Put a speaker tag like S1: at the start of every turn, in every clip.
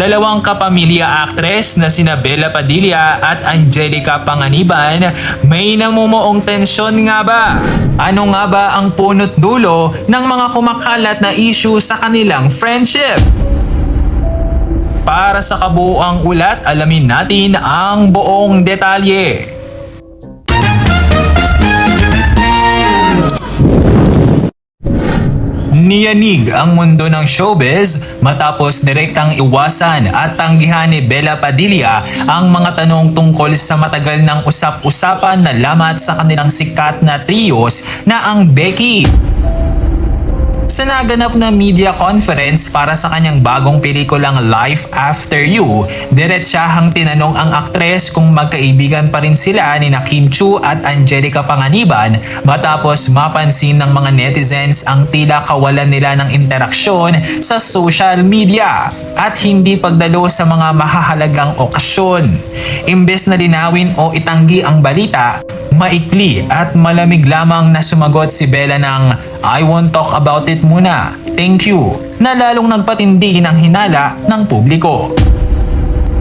S1: Dalawang kapamilya actress na sina Bella Padilla at Angelica Panganiban may namumuong tensyon nga ba? Ano nga ba ang punot dulo ng mga kumakalat na issue sa kanilang friendship? Para sa kabuuang ulat, alamin natin ang buong detalye. Niyanig ang mundo ng showbiz matapos direktang iwasan at tanggihan ni Bella Padilla ang mga tanong tungkol sa matagal ng usap-usapan na lamat sa kanilang sikat na trios na ang Becky. Sa naganap na media conference para sa kanyang bagong pelikulang Life After You, diretsahang tinanong ang aktres kung magkaibigan pa rin sila ni Kim Chiu at Angelica Panganiban matapos mapansin ng mga netizens ang tila kawalan nila ng interaksyon sa social media at hindi pagdalo sa mga mahahalagang okasyon. Imbes na linawin o itanggi ang balita, maikli at malamig lamang na sumagot si Bella ng "I won't talk about it muna, thank you," na lalong nagpatindi ng hinala ng publiko.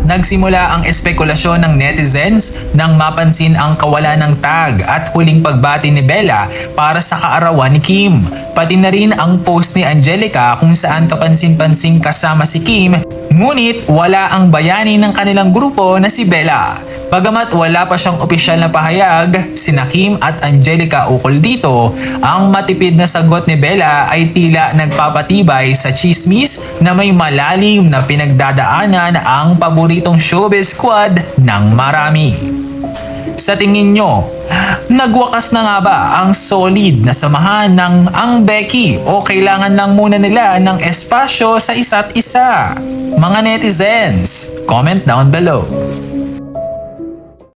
S1: Nagsimula ang espekulasyon ng netizens nang mapansin ang kawalan ng tag at huling pagbati ni Bella para sa kaarawan ni Kim. Pati na rin ang post ni Angelica kung saan kapansin-pansing kasama si Kim, ngunit wala ang bayani ng kanilang grupo na si Bella. Bagamat wala pa siyang opisyal na pahayag, sina Kim at Angelica ukol dito, ang matipid na sagot ni Bella ay tila nagpapatibay sa chismis na may malalim na pinagdadaanan ang paboritong showbiz squad ng marami. Sa tingin nyo, nagwakas na nga ba ang solid na samahan ng ang Becky o kailangan lang muna nila ng espasyo sa isa't isa? Mga netizens, comment down below.